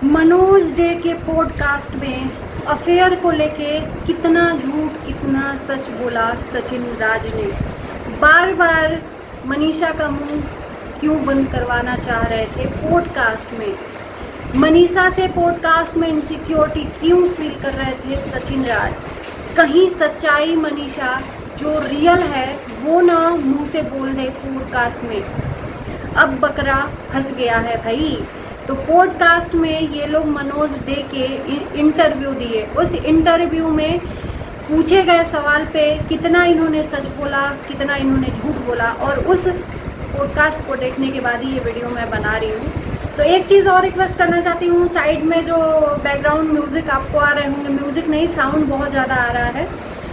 Manoj day के podcast में affair को लेके कितना झूठ कितना सच बोला सचिन राज ने। बार बार मनीषा का मुंह क्यों बंद करवाना चाह रहे थे पॉडकास्ट में। मनीषा से पॉडकास्ट में इनसिक्योरिटी क्यों फील कर रहे थे सचिन राज। कहीं सच्चाई मनीषा जो रियल है वो ना मुंह से बोल दे पॉडकास्ट में। अब बकरा फंस गया है भाई। तो पॉडकास्ट में ये लोग मनोज डे के इंटरव्यू दिए। उस इंटरव्यू में पूछे गए सवाल पे कितना इन्होंने सच बोला कितना इन्होंने झूठ बोला, और उस पॉडकास्ट को देखने के बाद ही ये वीडियो मैं बना रही हूँ। तो एक चीज़ और रिक्वेस्ट करना चाहती हूँ, साइड में जो बैकग्राउंड म्यूज़िक आपको आ रहे होंगे, म्यूज़िक नहीं साउंड बहुत ज़्यादा आ रहा है,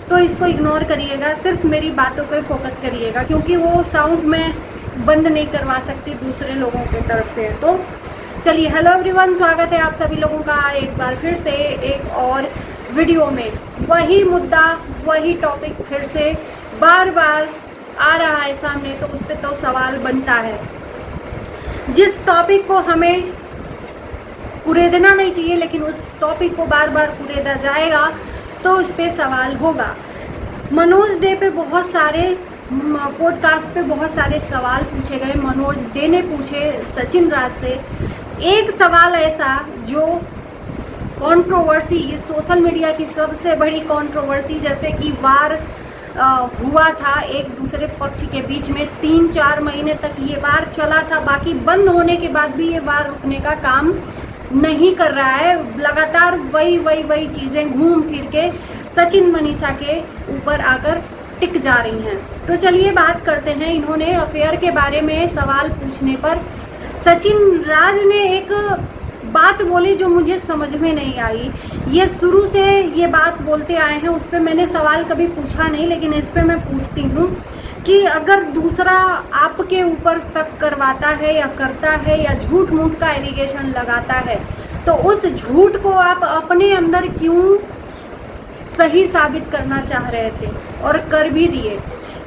तो इसको इग्नोर करिएगा, सिर्फ मेरी बातों पे फोकस करिएगा, क्योंकि वो साउंड मैं बंद नहीं करवा सकती दूसरे लोगों की तरफ से। तो चलिए, हेलो एवरीवन, स्वागत है आप सभी लोगों का एक बार फिर से एक और वीडियो में। वही मुद्दा वही टॉपिक फिर से बार बार आ रहा है सामने, तो उस पर तो सवाल बनता है। जिस टॉपिक को हमें कुरेदना नहीं चाहिए, लेकिन उस टॉपिक को बार बार कुरेदा जाएगा तो उस पर सवाल होगा। मनोज डे पे बहुत सारे पॉडकास्ट पे बहुत सारे सवाल पूछे गए। मनोज डे ने पूछे सचिन राज से एक सवाल ऐसा जो कंट्रोवर्सी, ये सोशल मीडिया की सबसे बड़ी कंट्रोवर्सी, जैसे कि वार हुआ था एक दूसरे पक्ष के बीच में, 3-4 महीने तक ये वार चला था। बाकी बंद होने के बाद भी ये वार रुकने का काम नहीं कर रहा है। लगातार वही चीज़ें घूम फिर के सचिन मनीषा के ऊपर आकर टिक जा रही हैं। तो चलिए बात करते हैं। इन्होंने अफेयर के बारे में सवाल पूछने पर सचिन राज ने एक बात बोली जो मुझे समझ में नहीं आई। ये शुरू से ये बात बोलते आए हैं, उस पर मैंने सवाल कभी पूछा नहीं, लेकिन इस पर मैं पूछती हूँ कि अगर दूसरा आपके ऊपर शक करवाता है या करता है या झूठ मूठ का एलिगेशन लगाता है, तो उस झूठ को आप अपने अंदर क्यों सही साबित करना चाह रहे थे और कर भी दिए।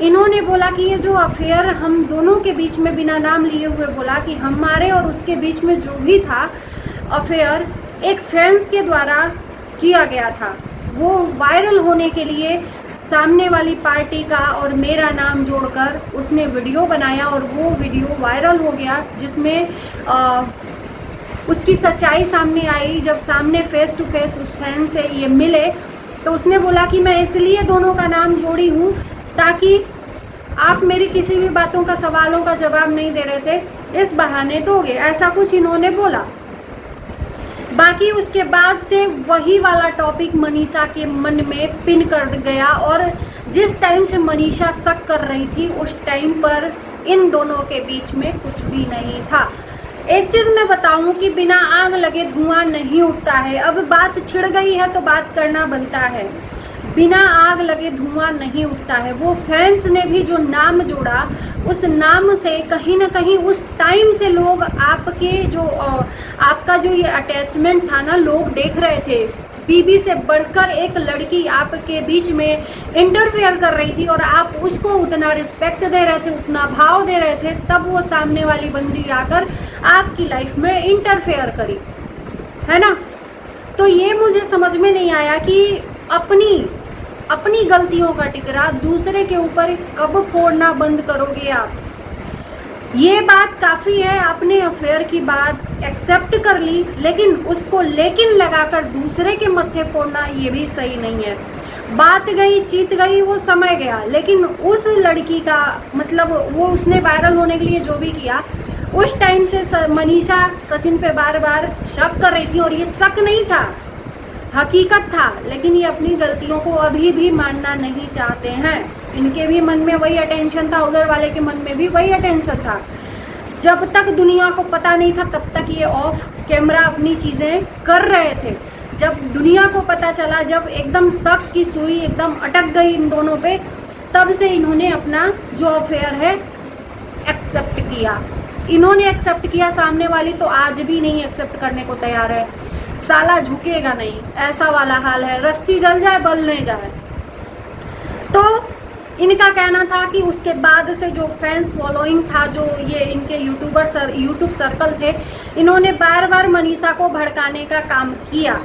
इन्होंने बोला कि ये जो अफेयर हम दोनों के बीच में, बिना नाम लिए हुए बोला कि हमारे और उसके बीच में जो भी था अफेयर एक फैंस के द्वारा किया गया था। वो वायरल होने के लिए सामने वाली पार्टी का और मेरा नाम जोड़कर उसने वीडियो बनाया और वो वीडियो वायरल हो गया, जिसमें उसकी सच्चाई सामने आई। जब सामने फेस टू फेस उस फैन से ये मिले तो उसने बोला कि मैं इसलिए दोनों का नाम जोड़ी हूँ ताकि आप मेरी किसी भी बातों का, सवालों का जवाब नहीं दे रहे थे, इस बहाने दोगे, ऐसा कुछ इन्होंने बोला। बाकी उसके बाद से वही वाला टॉपिक मनीषा के मन में पिन कर गया, और जिस टाइम से मनीषा शक कर रही थी उस टाइम पर इन दोनों के बीच में कुछ भी नहीं था। एक चीज़ मैं बताऊं कि बिना आग लगे धुआं नहीं उठता है। अब बात छिड़ गई है तो बात करना बनता है। बिना आग लगे धुआं नहीं उठता है। वो फैंस ने भी जो नाम जोड़ा, उस नाम से कहीं ना कहीं उस टाइम से लोग आपके जो आपका जो ये अटैचमेंट था ना, लोग देख रहे थे। बीबी से बढ़कर एक लड़की आपके बीच में इंटरफेयर कर रही थी और आप उसको उतना रिस्पेक्ट दे रहे थे, उतना भाव दे रहे थे, तब वो सामने वाली बंदी आकर आपकी लाइफ में इंटरफेयर करी, है ना। तो ये मुझे समझ में नहीं आया कि अपनी गलतियों का टिकरा दूसरे के ऊपर कब फोड़ना बंद करोगे आप। ये बात काफ़ी है, आपने अफेयर की बात एक्सेप्ट कर ली, लेकिन उसको लगाकर दूसरे के मत्थे फोड़ना ये भी सही नहीं है। बात गई चीत गई, वो समय गया, लेकिन उस लड़की का मतलब वो उसने वायरल होने के लिए जो भी किया, उस टाइम से मनीषा सचिन पे बार बार शक कर रही थी, और ये शक नहीं था, हकीकत था। लेकिन ये अपनी गलतियों को अभी भी मानना नहीं चाहते हैं। इनके भी मन में वही अटेंशन था, उधर वाले के मन में भी वही अटेंशन था। जब तक दुनिया को पता नहीं था तब तक ये ऑफ कैमरा अपनी चीज़ें कर रहे थे। जब दुनिया को पता चला, जब एकदम शक की सुई एकदम अटक गई इन दोनों पे, तब से इन्होंने अपना जो अफेयर है एक्सेप्ट किया। इन्होंने एक्सेप्ट किया, सामने वाली तो आज भी नहीं एक्सेप्ट करने को तैयार है। साला झुकेगा नहीं, ऐसा वाला हाल है। रस्सी जल जाए बल नहीं जाए। तो इनका कहना था कि उसके बाद से जो फैंस फॉलोइंग था, जो ये इनके यूट्यूब सर्कल थे, इन्होंने बार बार मनीषा को भड़काने का काम किया।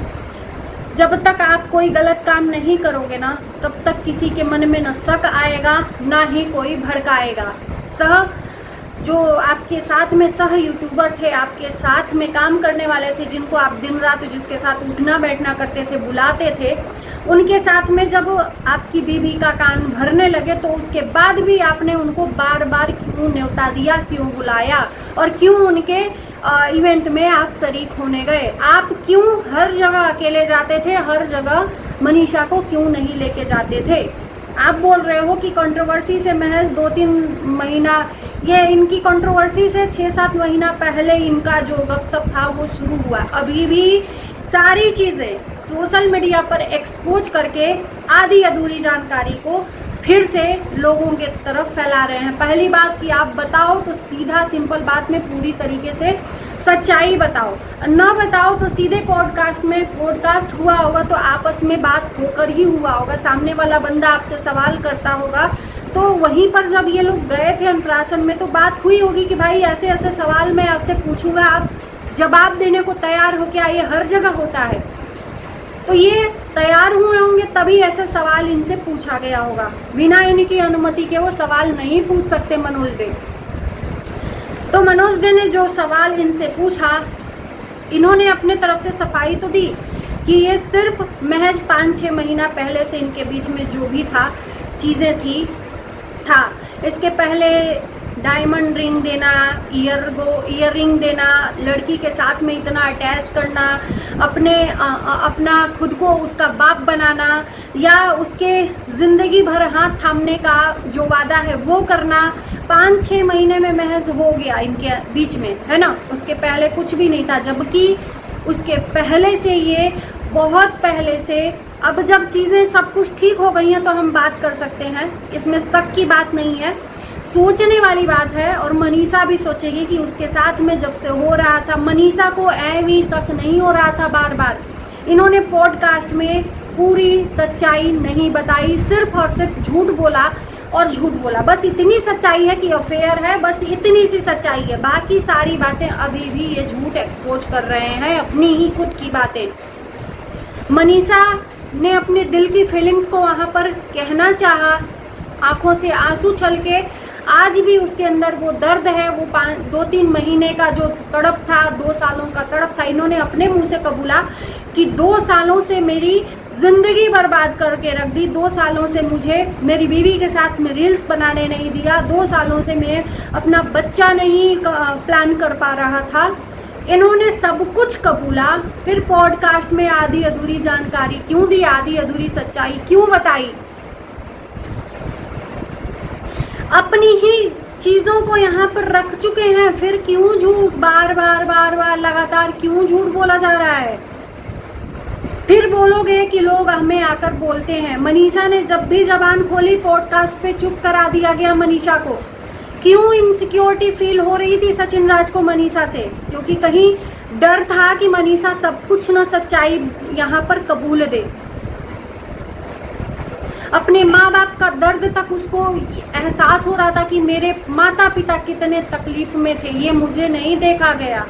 जब तक आप कोई गलत काम नहीं करोगे ना, तब तक किसी के मन में न शक आएगा, ना ही कोई भड़काएगा। जो आपके साथ में सह यूट्यूबर थे, आपके साथ में काम करने वाले थे, जिनको आप दिन रात जिसके साथ उठना बैठना करते थे, बुलाते थे, उनके साथ में जब आपकी बीवी का कान भरने लगे, तो उसके बाद भी आपने उनको बार बार क्यों न्योता दिया, क्यों बुलाया, और क्यों उनके इवेंट में आप शरीक होने गए? आप क्यों हर जगह अकेले जाते थे, हर जगह मनीषा को क्यों नहीं लेके जाते थे? आप बोल रहे हो कि कंट्रोवर्सी से महज 2-3 महीना, ये इनकी कंट्रोवर्सी से 6-7 महीना पहले इनका जो गपशप था वो शुरू हुआ। अभी भी सारी चीज़ें सोशल मीडिया पर एक्सपोज करके आधी अधूरी जानकारी को फिर से लोगों के तरफ फैला रहे हैं। पहली बात कि आप बताओ तो सीधा सिंपल बात में पूरी तरीके से सच्चाई बताओ, न बताओ तो सीधे पॉडकास्ट हुआ होगा तो आपस में बात होकर ही हुआ होगा। सामने वाला बंदा आपसे सवाल करता होगा, तो वहीं पर जब ये लोग गए थे अनुप्राशन में, तो बात हुई होगी कि भाई ऐसे ऐसे सवाल मैं आपसे पूछूंगा, आप जवाब देने को तैयार हो क्या? ये हर जगह होता है। तो ये तैयार हुए होंगे तभी ऐसे सवाल इनसे पूछा गया होगा। बिना इनकी अनुमति के वो सवाल नहीं पूछ सकते मनोज डे। तो मनोज डे ने जो सवाल इनसे पूछा, इन्होंने अपने तरफ से सफाई तो दी कि ये सिर्फ महज 5-6 महीना पहले से इनके बीच में जो भी था, चीज़ें था। इसके पहले डायमंड रिंग देना, ईयर रिंग देना, लड़की के साथ में इतना अटैच करना, अपना खुद को उसका बाप बनाना, या उसके ज़िंदगी भर हाथ थामने का जो वादा है वो करना, 5-6 महीने में महज हो गया इनके बीच में, है ना। उसके पहले कुछ भी नहीं था, जबकि उसके पहले से ये बहुत पहले से, अब जब चीज़ें सब कुछ ठीक हो गई हैं तो हम बात कर सकते हैं, इसमें शक की बात नहीं है, सोचने वाली बात है। और मनीषा भी सोचेगी कि उसके साथ में जब से हो रहा था, मनीषा को भी शक नहीं हो रहा था बार बार। इन्होंने पॉडकास्ट में पूरी सच्चाई नहीं बताई, सिर्फ और सिर्फ झूठ बोला और झूठ बोला। बस इतनी सच्चाई है कि अफेयर है, बस इतनी सी सच्चाई है। बाकी सारी बातें अभी भी ये झूठ एक्सपोज कर रहे हैं, अपनी ही खुद की बातें। मनीषा ने अपने दिल की फीलिंग्स को वहाँ पर कहना चाहा, आंखों से आंसू छलके। आज भी उसके अंदर वो दर्द है, वो 2-3 महीने का जो तड़प था, 2 सालों का तड़प था। इन्होंने अपने मुंह से कबूला कि 2 सालों से मेरी जिंदगी बर्बाद करके रख दी, 2 सालों से मुझे मेरी बीवी के साथ में रील्स बनाने नहीं दिया, 2 सालों से मैं अपना बच्चा नहीं प्लान कर पा रहा था। इन्होंने सब कुछ कबूला, फिर पॉडकास्ट में आधी अधूरी जानकारी क्यों दी, आधी अधूरी सच्चाई क्यों बताई? अपनी ही चीज़ों को यहाँ पर रख चुके हैं, फिर क्यों झूठ बार बार लगातार क्यों झूठ बोला जा रहा है? फिर बोलोगे कि लोग हमें आकर बोलते हैं। मनीषा ने जब भी जबान खोली पॉडकास्ट पे चुप करा दिया गया मनीषा को। क्यों इनसिक्योरिटी फील हो रही थी सचिन राज को मनीषा से? क्योंकि कहीं डर था कि मनीषा सब कुछ न सच्चाई यहाँ पर कबूल दे। अपने माँ बाप का दर्द तक उसको एहसास हो रहा था कि मेरे माता पिता कितने तकलीफ में थे, ये मुझे नहीं देखा गया।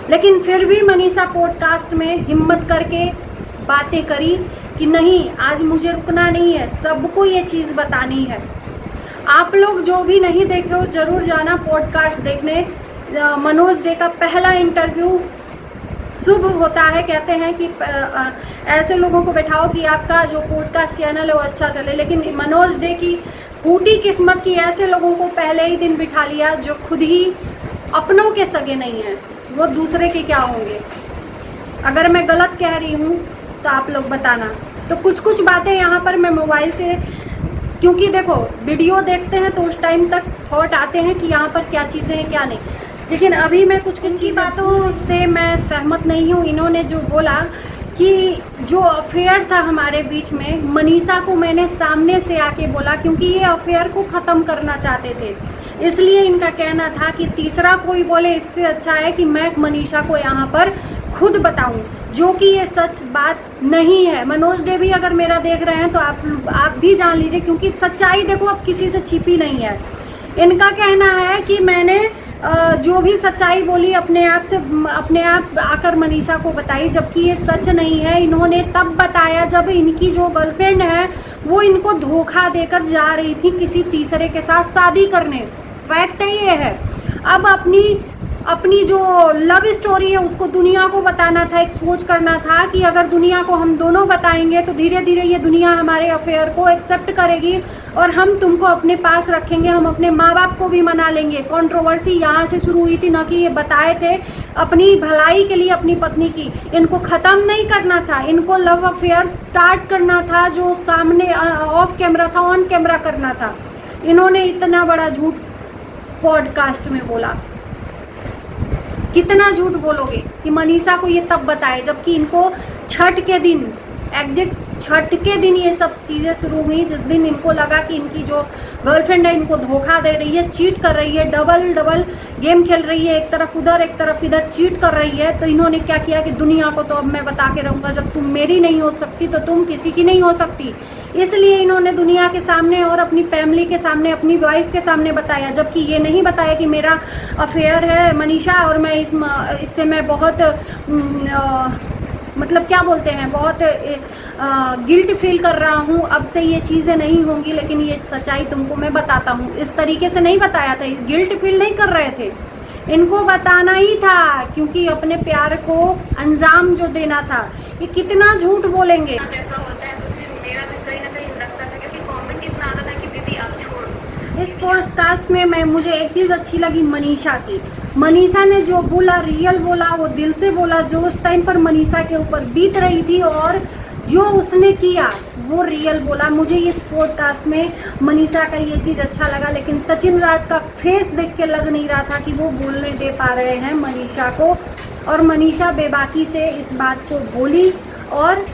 लेकिन फिर भी मनीषा पॉडकास्ट में हिम्मत करके बातें करी कि नहीं, आज मुझे रुकना नहीं है, सबको ये चीज़ बतानी है। आप लोग जो भी नहीं देखे हो जरूर जाना पॉडकास्ट देखने। मनोज डे का पहला इंटरव्यू शुभ होता है। कहते हैं कि ऐसे लोगों को बैठाओ कि आपका जो पॉडकास्ट चैनल है वो अच्छा चले, लेकिन मनोज डे की फूटी किस्मत की ऐसे लोगों को पहले ही दिन बिठा लिया जो खुद ही अपनों के सगे नहीं हैं, वो दूसरे के क्या होंगे। अगर मैं गलत कह रही हूँ तो आप लोग बताना। तो कुछ कुछ बातें यहाँ पर मैं मोबाइल से, क्योंकि देखो वीडियो देखते हैं तो उस टाइम तक थॉट आते हैं कि यहाँ पर क्या चीज़ें हैं क्या नहीं, लेकिन अभी मैं कुछ ही बातों से मैं सहमत नहीं हूँ। इन्होंने जो बोला कि जो अफेयर था हमारे बीच में, मनीषा को मैंने सामने से आके बोला, क्योंकि ये अफेयर को ख़त्म करना चाहते थे। इसलिए इनका कहना था कि तीसरा कोई बोले इससे अच्छा है कि मैं मनीषा को यहाँ पर खुद बताऊं, जो कि ये सच बात नहीं है। मनोज डे भी अगर मेरा देख रहे हैं तो आप भी जान लीजिए, क्योंकि सच्चाई देखो अब किसी से छिपी नहीं है। इनका कहना है कि मैंने जो भी सच्चाई बोली अपने आप आकर मनीषा को बताई, जबकि ये सच नहीं है। इन्होंने तब बताया जब इनकी जो गर्लफ्रेंड है वो इनको धोखा देकर जा रही थी किसी तीसरे के साथ शादी करने। फैक्ट ये है। अब अपनी जो लव स्टोरी है उसको दुनिया को बताना था, एक्सपोज करना था कि अगर दुनिया को हम दोनों बताएंगे तो धीरे धीरे ये दुनिया हमारे अफेयर को एक्सेप्ट करेगी और हम तुमको अपने पास रखेंगे, हम अपने माँ बाप को भी मना लेंगे। कंट्रोवर्सी यहाँ से शुरू हुई थी, न कि ये बताए थे अपनी भलाई के लिए अपनी पत्नी की। इनको ख़त्म नहीं करना था, इनको लव अफेयर स्टार्ट करना था, जो सामने ऑफ कैमरा था ऑन कैमरा करना था। इन्होंने इतना बड़ा झूठ पॉडकास्ट में बोला। कितना झूठ बोलोगे कि मनीषा को ये तब बताए, जबकि इनको छठ के दिन, एग्जैक्ट छठ के दिन ये सब चीज़ें शुरू हुई, जिस दिन इनको लगा कि इनकी जो गर्लफ्रेंड है इनको धोखा दे रही है, चीट कर रही है, डबल गेम खेल रही है, एक तरफ उधर एक तरफ इधर चीट कर रही है। तो इन्होंने क्या किया कि दुनिया को तो अब मैं बता के रहूँगा, जब तुम मेरी नहीं हो सकती तो तुम किसी की नहीं हो सकती। इसलिए इन्होंने दुनिया के सामने और अपनी फैमिली के सामने, अपनी वाइफ के सामने बताया, जबकि ये नहीं बताया कि मेरा अफेयर है मनीषा और मैं इससे मैं बहुत मतलब क्या बोलते हैं, बहुत गिल्ट फील कर रहा हूँ, अब से ये चीज़ें नहीं होंगी, लेकिन ये सच्चाई तुमको मैं बताता हूँ। इस तरीके से नहीं बताया था, गिल्ट फील नहीं कर रहे थे, इनको बताना ही था, क्योंकि अपने प्यार को अंजाम जो देना था। ये कितना झूठ बोलेंगे। ऐसा होता है तो फिर मेरा भी कहीं ना कहीं लगता था, क्योंकि कमेंट इतना आता था कि दीदी आप छोड़ दो। इस पॉडकास्ट में मुझे एक चीज़ अच्छी लगी मनीषा की। मनीषा ने जो बोला रियल बोला, वो दिल से बोला, जो उस टाइम पर मनीषा के ऊपर बीत रही थी और जो उसने किया वो रियल बोला। मुझे इस पॉडकास्ट में मनीषा का ये चीज़ अच्छा लगा, लेकिन सचिन राज का फेस देख के लग नहीं रहा था कि वो बोलने दे पा रहे हैं मनीषा को, और मनीषा बेबाकी से इस बात को बोली। और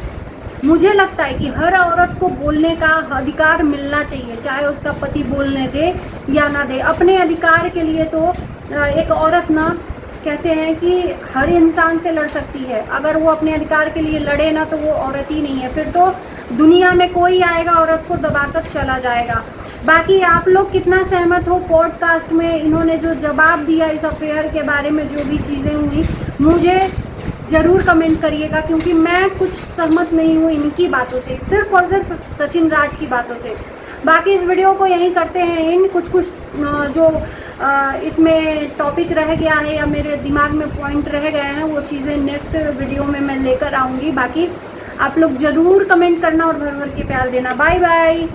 मुझे लगता है कि हर औरत को बोलने का अधिकार मिलना चाहिए, चाहे उसका पति बोलने दे या ना दे। अपने अधिकार के लिए तो एक औरत ना, कहते हैं कि हर इंसान से लड़ सकती है, अगर वो अपने अधिकार के लिए लड़े ना तो वो औरत ही नहीं है, फिर तो दुनिया में कोई आएगा औरत को दबाकर चला जाएगा। बाकी आप लोग कितना सहमत हो पॉडकास्ट में इन्होंने जो जवाब दिया इस अफेयर के बारे में, जो भी चीज़ें हुई, मुझे ज़रूर कमेंट करिएगा, क्योंकि मैं कुछ सहमत नहीं हूँ इनकी बातों से, सिर्फ और सिर्फ सचिन राज की बातों से। बाकी इस वीडियो को यहीं करते हैं इन कुछ जो इसमें टॉपिक रह गया है या मेरे दिमाग में पॉइंट रह गए हैं, वो चीज़ें नेक्स्ट वीडियो में मैं लेकर आऊँगी। बाकी आप लोग ज़रूर कमेंट करना और भर भर के प्यार देना। Bye bye.